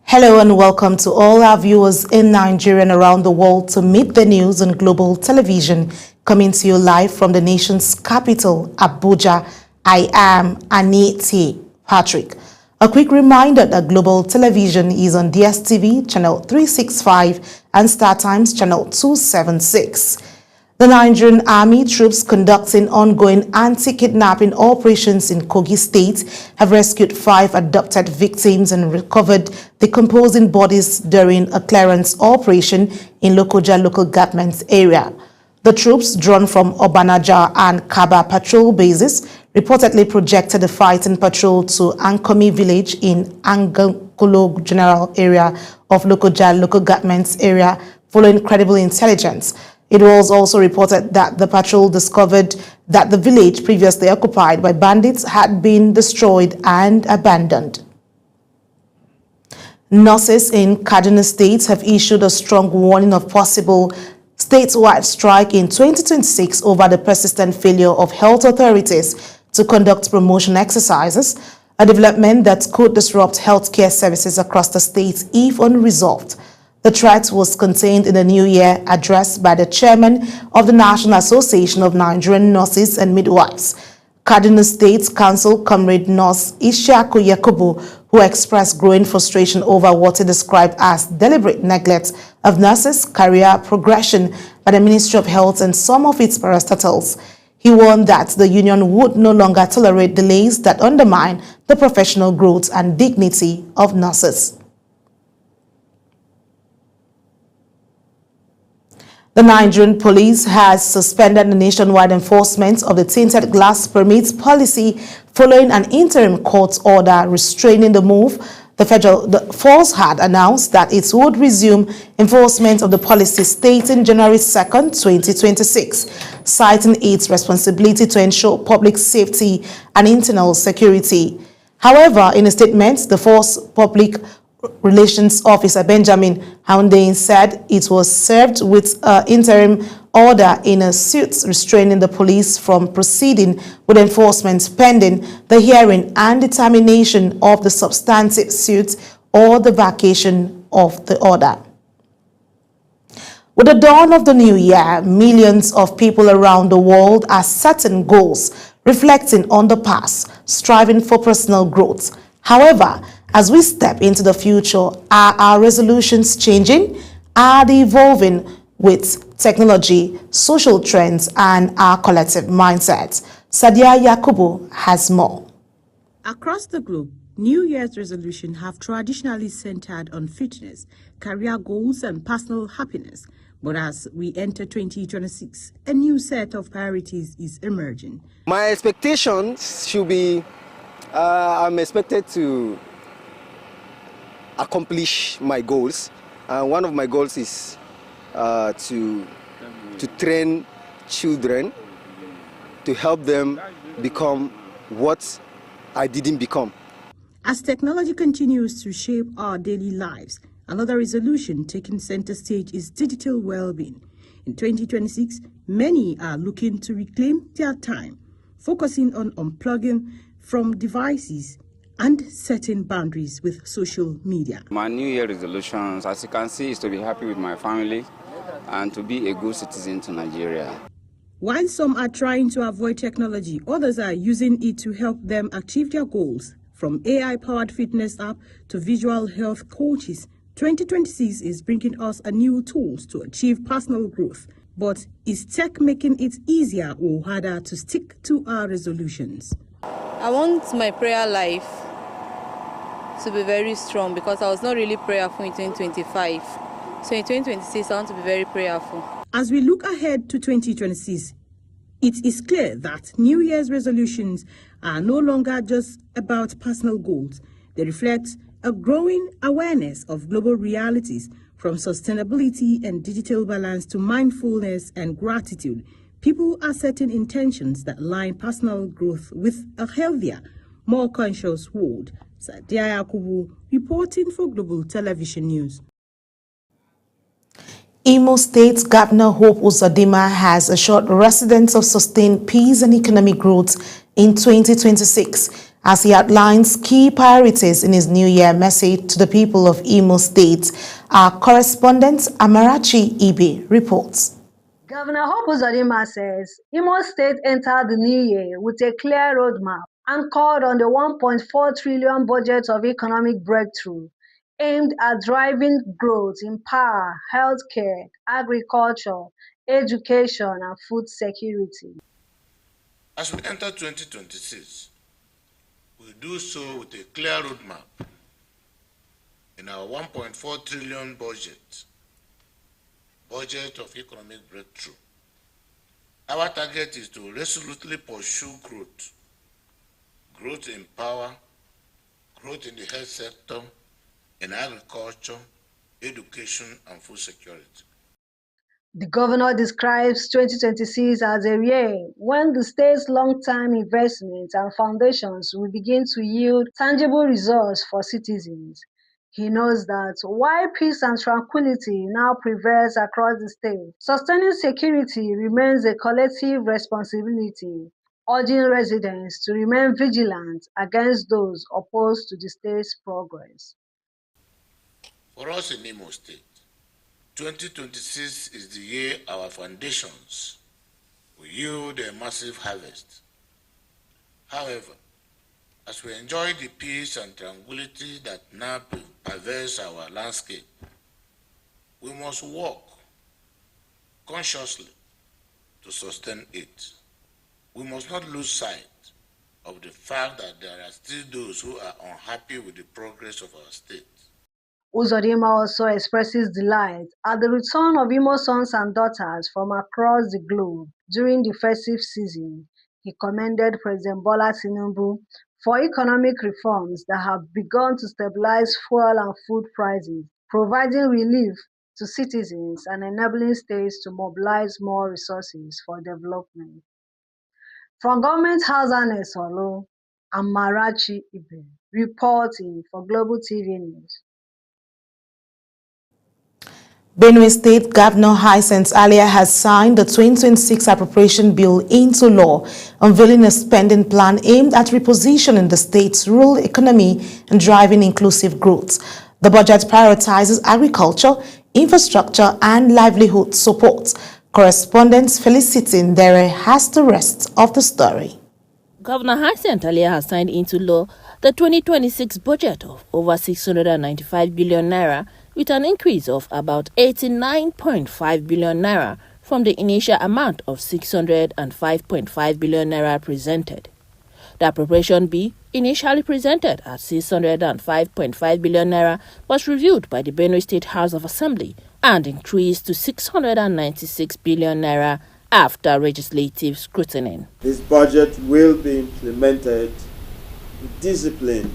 Hello and welcome to all our viewers in Nigeria and around the world to meet the news on Global Television, coming to you live from the nation's capital, Abuja. I am Aniti Patrick. A quick reminder that Global Television is on DSTV channel 365 and StarTimes channel 276. The Nigerian Army troops conducting ongoing anti-kidnapping operations in Kogi State have rescued 5 abducted victims and recovered decomposing bodies during a clearance operation in Lokoja local government area. The troops, drawn from Obanaja and Kaba patrol bases, reportedly projected the fighting patrol to Ankomi village in Angolo general area of Lokoja local government area following credible intelligence. It was also reported that the patrol discovered that the village previously occupied by bandits had been destroyed and abandoned. Nurses in Kaduna State have issued a strong warning of possible statewide strike in 2026 over the persistent failure of health authorities to conduct promotion exercises, a development that could disrupt healthcare services across the state if unresolved. The threat was contained in the New Year address by the chairman of the National Association of Nigerian Nurses and Midwives, Kaduna State Council Comrade Nurse Ishaku Yakubu, who expressed growing frustration over what he described as deliberate neglect of nurses' career progression by the Ministry of Health and some of its parastatals. He warned that the union would no longer tolerate delays that undermine the professional growth and dignity of nurses. The Nigerian police has suspended the nationwide enforcement of the tinted glass permits policy following an interim court order restraining the move. The force had announced that it would resume enforcement of the policy stating January 2nd, 2026, citing its responsibility to ensure public safety and internal security. However, in a statement, the force public Relations Officer Benjamin Houndane said it was served with an interim order in a suit restraining the police from proceeding with enforcement pending the hearing and determination of the substantive suit or the vacation of the order. With the dawn of the new year, millions of people around the world are setting goals, reflecting on the past, striving for personal growth. However, as we step into the future, are our resolutions changing? Are they evolving with technology, social trends, and our collective mindsets? Sadia Yakubu has more. Across the globe, New Year's resolutions have traditionally centered on fitness, career goals, and personal happiness. But as we enter 2026, a new set of priorities is emerging. My expectations should be, I'm expected to accomplish my goals, and one of my goals is to train children, to help them become what I didn't become. As technology continues to shape our daily lives, another resolution taking center stage is digital well-being. In 2026, many are looking to reclaim their time, focusing on unplugging from devices and setting boundaries with social media. My New Year resolutions, as you can see, is to be happy with my family and to be a good citizen to Nigeria. While some are trying to avoid technology, others are using it to help them achieve their goals. From AI-powered fitness app to visual health coaches, 2026 is bringing us a new tools to achieve personal growth. But is tech making it easier or harder to stick to our resolutions? I want my prayer life to be very strong because I was not really prayerful in 2025. So in 2026, I want to be very prayerful. As we look ahead to 2026, it is clear that New Year's resolutions are no longer just about personal goals. They reflect a growing awareness of global realities, from sustainability and digital balance to mindfulness and gratitude. People are setting intentions that align personal growth with a healthier, more conscious world. Sadia Yakubu, reporting for Global Television News. Imo State Governor Hope Uzodinma has assured residents of sustained peace and economic growth in 2026 as he outlines key priorities in his New Year message to the people of Imo State. Our correspondent Amarachi Ibe reports. Governor Hope Uzodinma says Imo State entered the new year with a clear roadmap anchored on the 1.4 trillion budget of economic breakthrough aimed at driving growth in power, healthcare, agriculture, education, and food security. As we enter 2026, we do so with a clear roadmap in our 1.4 trillion budget of economic breakthrough. Our target is to resolutely pursue growth in power, growth in the health sector, in agriculture, education, and food security. The governor describes 2026 as a year when the state's long-term investments and foundations will begin to yield tangible results for citizens. He knows that while peace and tranquility now prevails across the state, sustaining security remains a collective responsibility, urging residents to remain vigilant against those opposed to the state's progress. For us in Imo State, 2026 is the year our foundations will yield a massive harvest. However, as we enjoy the peace and tranquility that now pervades our landscape, we must work consciously to sustain it. We must not lose sight of the fact that there are still those who are unhappy with the progress of our state. Uzodinma also expresses delight at the return of Imo sons and daughters from across the globe during the festive season. He commended President Bola Tinubu for economic reforms that have begun to stabilize fuel and food prices, providing relief to citizens and enabling states to mobilize more resources for development. From Government House Annex Olo, Amarachi Ibe, reporting for Global TV News. Benue State Governor Hyacinth Alia has signed the 2026 appropriation bill into law, unveiling a spending plan aimed at repositioning the state's rural economy and driving inclusive growth. The budget prioritizes agriculture, infrastructure, and livelihood support. Correspondent Felicity Ndere has the rest of the story. Governor Hyacinth Alia has signed into law the 2026 budget of over 695 billion naira, with an increase of about 89.5 billion naira from the initial amount of 605.5 billion naira presented. The appropriation bill, initially presented at 605.5 billion naira, was reviewed by the Benue State House of Assembly and increased to 696 billion naira after legislative scrutiny. This budget will be implemented with discipline,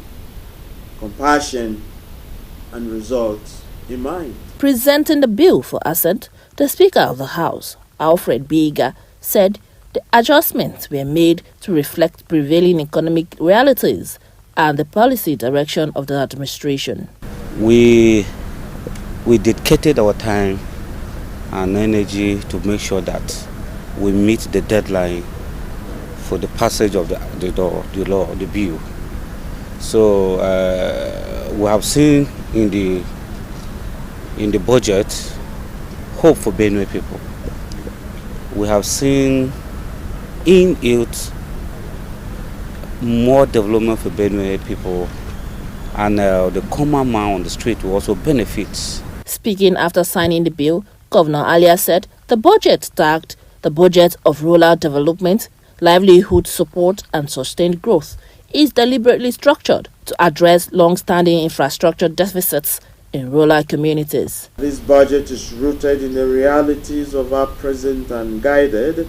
compassion, and results in mind. Presenting the bill for assent, the Speaker of the House, Alfred Biga, said the adjustments were made to reflect prevailing economic realities and the policy direction of the administration. We dedicated our time and energy to make sure that we meet the deadline for the passage of the bill. So we have seen in the budget hope for Benue people. We have seen in it more development for Benue people, and the common man on the street will also benefit. Speaking after signing the bill, Governor Alia said the budget tagged the budget of rural development, livelihood support, and sustained growth is deliberately structured to address long-standing infrastructure deficits in rural communities. This budget is rooted in the realities of our present and guided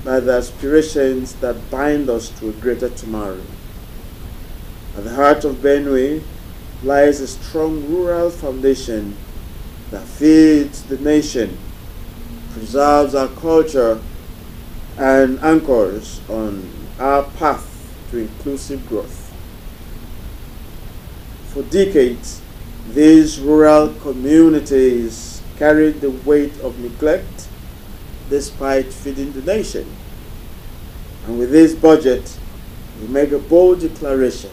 by the aspirations that bind us to a greater tomorrow. At the heart of Benue lies a strong rural foundation that feeds the nation, preserves our culture, and anchors on our path to inclusive growth. For decades, these rural communities carried the weight of neglect despite feeding the nation. And with this budget, we make a bold declaration.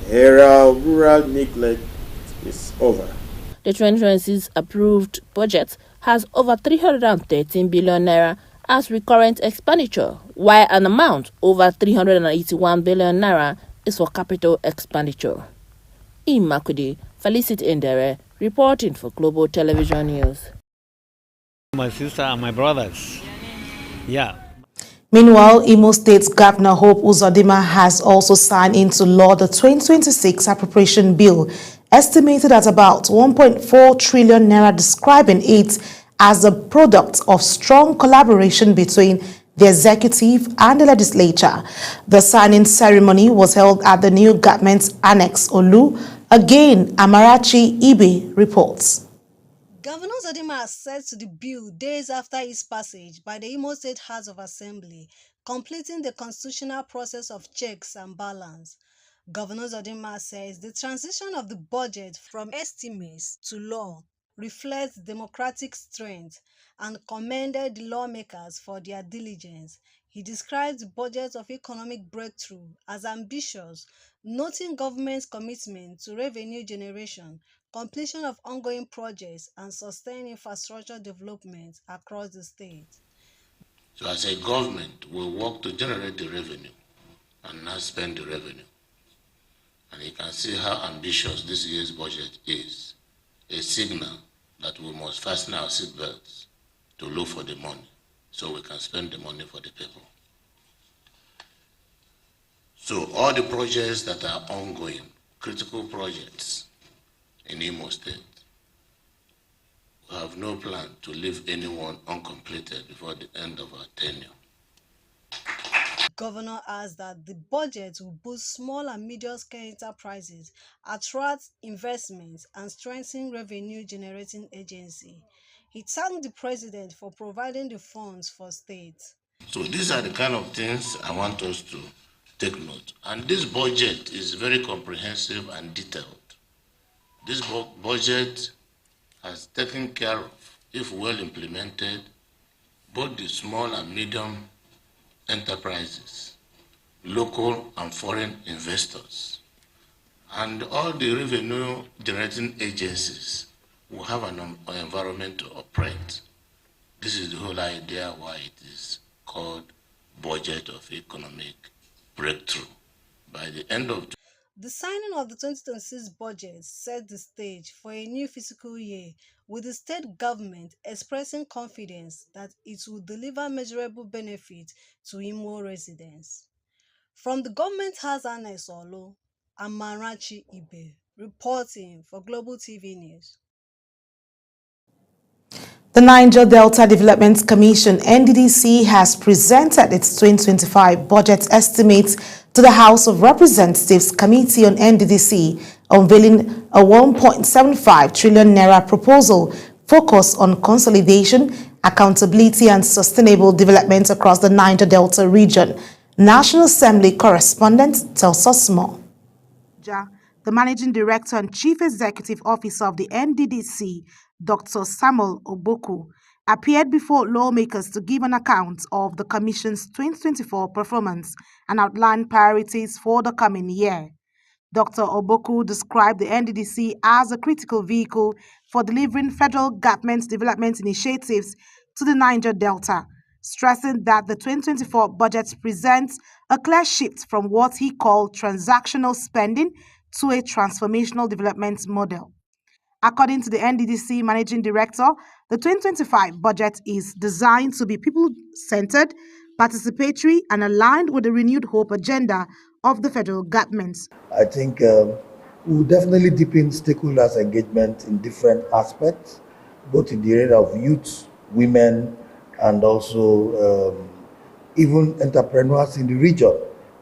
The era of rural neglect is over. The 2026 approved budget has over 313 billion naira as recurrent expenditure, while an amount over 381 billion naira is for capital expenditure. In Makurdi, Felicity Indere, reporting for Global Television News. My sister and my brothers. Yeah. Meanwhile, Imo State Governor Hope Uzodinma has also signed into law the 2026 appropriation bill, estimated at about 1.4 trillion naira, describing it as a product of strong collaboration between the executive and the legislature. The signing ceremony was held at the new government annex, Olu. Again, Amarachi Ibe reports. Governor Uzodinma said to the bill days after its passage by the Imo State House of Assembly, completing the constitutional process of checks and balance. Governor Uzodinma says the transition of the budget from estimates to law reflects democratic strength and commended the lawmakers for their diligence. He described the budget of economic breakthrough as ambitious, noting government's commitment to revenue generation, completion of ongoing projects, and sustained infrastructure development across the state. So as a government, we work to generate the revenue and not spend the revenue. And you can see how ambitious this year's budget is, a signal that we must fasten our seatbelts to look for the money so we can spend the money for the people. So all the projects that are ongoing, critical projects in Imo State, we have no plan to leave anyone uncompleted before the end of our tenure. Governor adds that the budget will boost small and medium-scale enterprises, attract investments, and strengthen revenue-generating agency. He thanked the president for providing the funds for states. So these are the kind of things I want us to take note. And this budget is very comprehensive and detailed. This budget has taken care of, if well implemented, both the small and medium enterprises, local and foreign investors, and all the revenue generating agencies will have an environment to operate. This is the whole idea why it is called Budget of Economic Breakthrough. By the end of the signing of the 2026 budget set the stage for a new fiscal year, with the state government expressing confidence that it will deliver measurable benefits to Imo residents. From the Government House Annex Olu, Amarachi Ibe, reporting for Global TV News. The Niger Delta Development Commission, NDDC, has presented its 2025 budget estimates to the House of Representatives Committee on NDDC, unveiling a 1.75 trillion naira proposal focused on consolidation, accountability, and sustainable development across the Niger Delta region. National Assembly correspondent tells us more. The Managing Director and Chief Executive Officer of the NDDC, Dr. Samuel Oboku, appeared before lawmakers to give an account of the Commission's 2024 performance and outline priorities for the coming year. Dr. Oboku described the NDDC as a critical vehicle for delivering federal government development initiatives to the Niger Delta, stressing that the 2024 budget presents a clear shift from what he called transactional spending to a transformational development model. According to the NDDC Managing Director, the 2025 budget is designed to be people-centered, participatory, and aligned with the renewed hope agenda of the federal government. I think we will definitely deepen stakeholders' engagement in different aspects, both in the area of youth, women, and also even entrepreneurs in the region.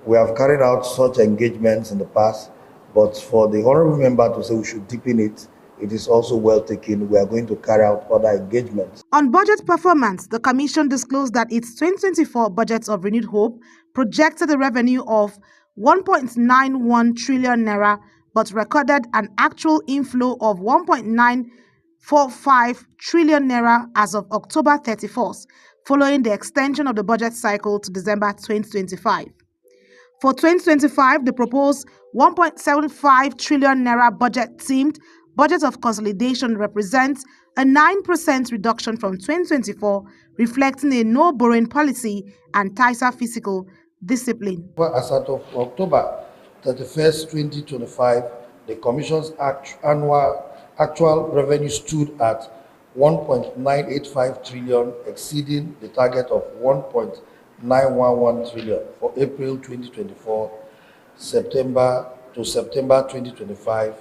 We have carried out such engagements in the past, but for the honorable member to say we should deepen it, it is also well taken. We are going to carry out other engagements. On budget performance, the Commission disclosed that its 2024 budget of renewed hope projected a revenue of 1.91 trillion naira, but recorded an actual inflow of 1.945 trillion naira as of October 31st, following the extension of the budget cycle to December 2025. For 2025, the proposed 1.75 trillion naira budget of consolidation represents a 9% reduction from 2024, reflecting a no borrowing policy and tighter fiscal discipline. Well, as of October 31st, 2025, the Commission's actual revenue stood at 1.985 trillion, exceeding the target of 1.911 trillion for April 2024, September 2025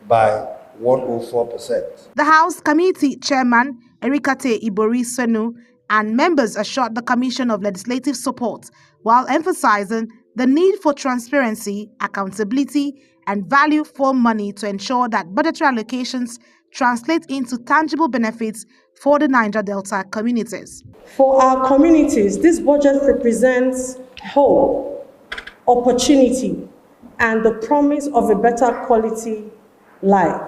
by 104%. The House Committee Chairman, Erikate Ibori Senu, and members assured the Commission of legislative support while emphasizing the need for transparency, accountability, and value for money to ensure that budgetary allocations translate into tangible benefits for the Niger Delta communities. For our communities, this budget represents hope, opportunity, and the promise of a better quality life.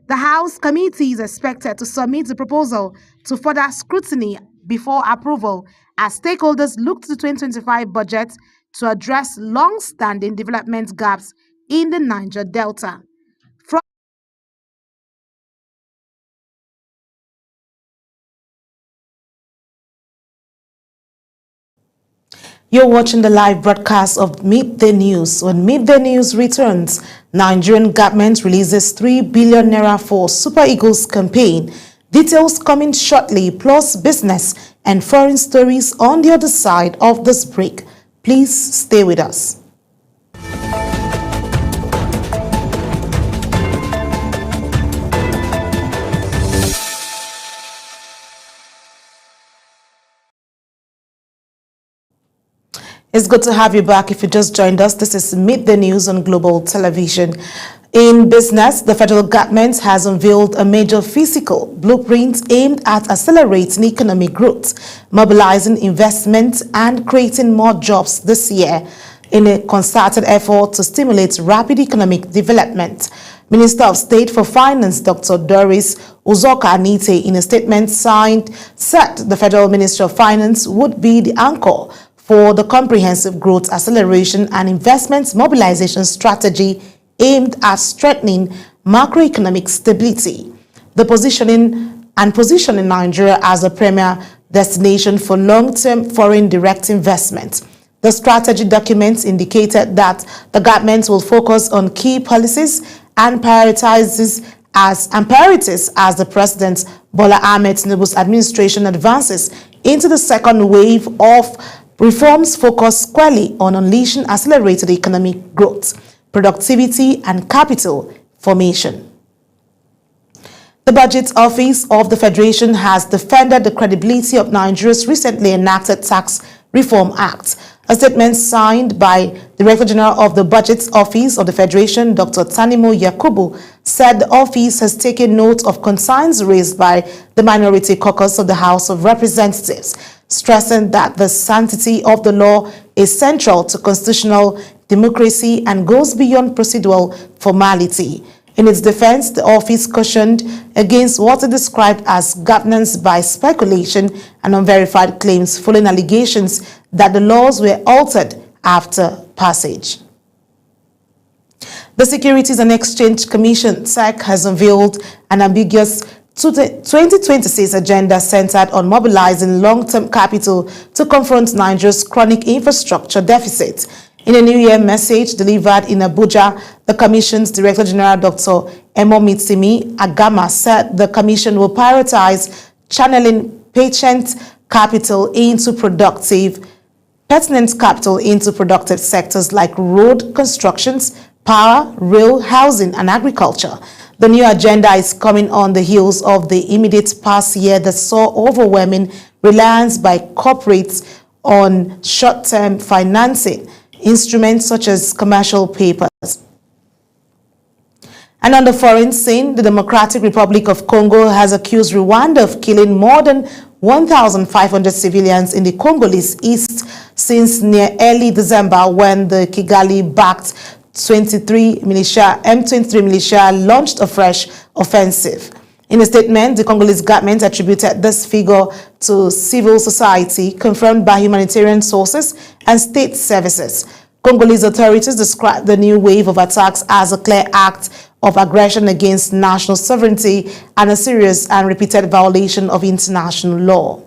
The House Committee is expected to submit the proposal to further scrutiny before approval as stakeholders look to the 2025 budget to address long-standing development gaps in the Niger Delta. You're watching the live broadcast of Meet the News. When Meet the News returns, Nigerian government releases 3 billion naira for Super Eagles campaign. Details coming shortly, plus business and foreign stories on the other side of this break. Please stay with us. It's good to have you back. If you just joined us, this is Meet the News on Global Television. In business, the federal government has unveiled a major fiscal blueprint aimed at accelerating economic growth, mobilizing investment, and creating more jobs this year in a concerted effort to stimulate rapid economic development. Minister of State for Finance, Dr. Doris Uzoka-Anite, in a statement signed, said the Federal Ministry of Finance would be the anchor for the comprehensive growth acceleration and investment mobilization strategy aimed at strengthening macroeconomic stability. The positioning Nigeria as a premier destination for long-term foreign direct investment. The strategy documents indicated that the government will focus on key policies and priorities as the President Bola Ahmed Tinubu's administration advances into the second wave of reforms focus squarely on unleashing accelerated economic growth, productivity, and capital formation. The Budget Office of the Federation has defended the credibility of Nigeria's recently enacted Tax Reform Act. A statement signed by Director General of the Budget Office of the Federation, Dr. Tanimu Yakubu, said the office has taken note of concerns raised by the Minority Caucus of the House of Representatives, stressing that the sanctity of the law is central to constitutional democracy and goes beyond procedural formality. In its defense, the office cautioned against what it described as governance by speculation and unverified claims following allegations that the laws were altered after passage. The Securities and Exchange Commission, SEC, has unveiled an ambiguous 2026 agenda centered on mobilizing long-term capital to confront Nigeria's chronic infrastructure deficit. In a New Year message delivered in Abuja, the Commission's Director General, Dr. Emomitsimi Agama, said the Commission will prioritize channeling pertinent capital into productive sectors like road constructions, power, rail, housing, and agriculture. The new agenda is coming on the heels of the immediate past year that saw overwhelming reliance by corporates on short-term financing instruments such as commercial papers. And on the foreign scene, the Democratic Republic of Congo has accused Rwanda of killing more than 1,500 civilians in the Congolese east since near early December, when the Kigali-backed M23 militia launched a fresh offensive. In a statement, the Congolese government attributed this figure to civil society, confirmed by humanitarian sources and state services. Congolese authorities described the new wave of attacks as a clear act of aggression against national sovereignty and a serious and repeated violation of international law.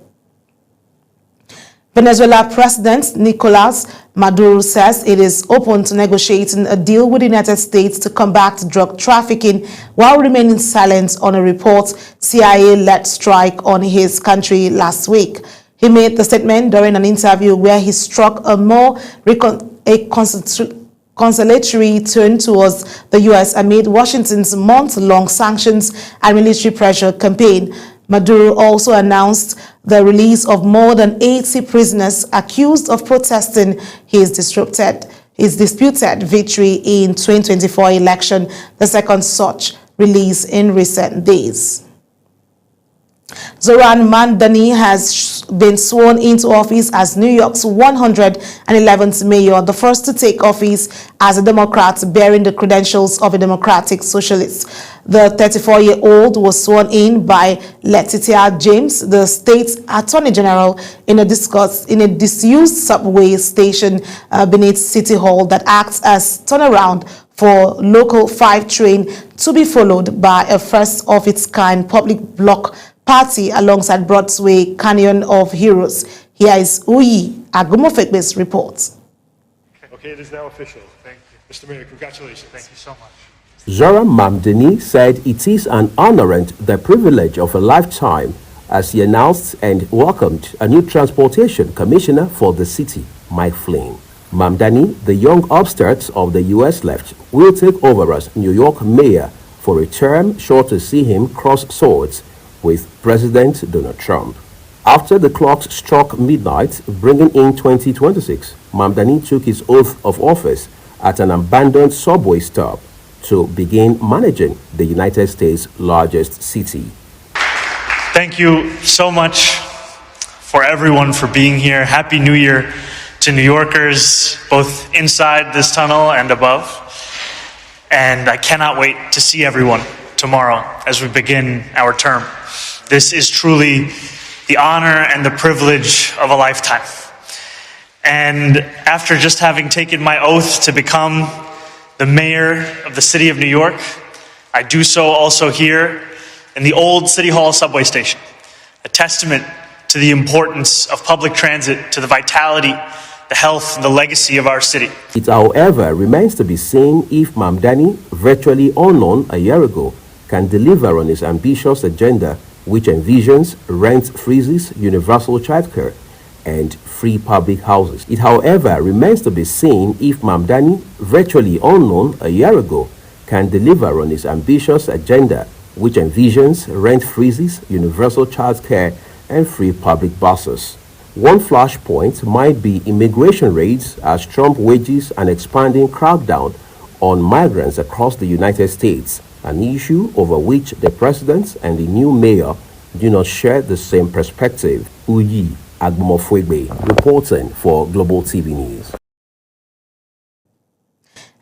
Venezuela President Nicolas Maduro says it is open to negotiating a deal with the United States to combat drug trafficking while remaining silent on a report CIA-led strike on his country last week. He made the statement during an interview where he struck a more conciliatory tone towards the U.S. amid Washington's month-long sanctions and military pressure campaign. Maduro also announced the release of more than 80 prisoners accused of protesting his disputed victory in 2024 election, the second such release in recent days. Zoran Mamdani has been sworn into office as New York's 111th mayor, the first to take office as a Democrat bearing the credentials of a democratic socialist. The 34-year-old was sworn in by Letitia James, the state's attorney general, in a disused subway station beneath City Hall that acts as turnaround for Local 5 train, to be followed by a first-of-its-kind public block party alongside Broadway Canyon of Heroes. Here is Uyi Agumofekbe's report. Okay, it is now official. Thank you. Mr. Mayor, congratulations. Thank you so much. Zoran Mamdani said it is an honor and the privilege of a lifetime as he announced and welcomed a new transportation commissioner for the city, Mike Flynn. Mamdani, the young upstart of the U.S. left, will take over as New York mayor for a term sure to see him cross swords with President Donald Trump. After the clock struck midnight, bringing in 2026, Mamdani took his oath of office at an abandoned subway stop to begin managing the United States' largest city. Thank you so much for everyone for being here. Happy New Year to New Yorkers, both inside this tunnel and above. And I cannot wait to see everyone tomorrow as we begin our term. This is truly the honor and the privilege of a lifetime. And after just having taken my oath to become the mayor of the city of New York, I do so also here in the old City Hall subway station, a testament to the importance of public transit, to the vitality, the health, and the legacy of our city. It, however, remains to be seen if Mamdani, virtually unknown a year ago, can deliver on his ambitious agenda, which envisions rent freezes, universal childcare, and free public houses. It, however, remains to be seen if Mamdani, virtually unknown a year ago, can deliver on his ambitious agenda, which envisions rent freezes, universal childcare, and free public buses. One flashpoint might be immigration raids as Trump wages an expanding crackdown on migrants across the United States, an issue over which the president and the new mayor do not share the same perspective. Uyi Agumofegbe, reporting for Global TV News.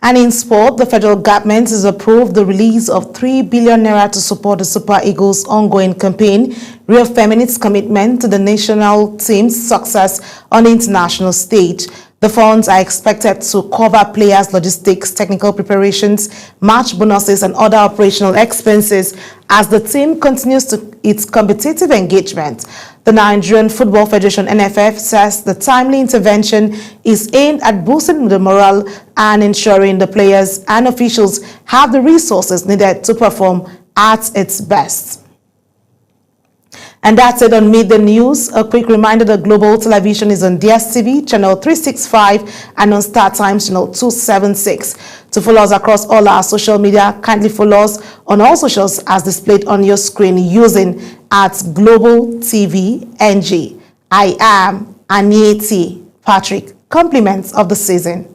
And in sport, the federal government has approved the release of 3 billion naira to support the Super Eagles' ongoing campaign, reaffirming its commitment to the national team's success on the international stage. The funds are expected to cover players' logistics, technical preparations, match bonuses, and other operational expenses as the team continues its competitive engagement. The Nigerian Football Federation (NFF) says the timely intervention is aimed at boosting the morale and ensuring the players and officials have the resources needed to perform at its best. And that's it on Meet the News. A quick reminder that Global Television is on DSTV, channel 365, and on Star Times, channel 276. To follow us across all our social media, kindly follow us on all socials as displayed on your screen using @Global TV NG. I am Anieti Patrick. Compliments of the season.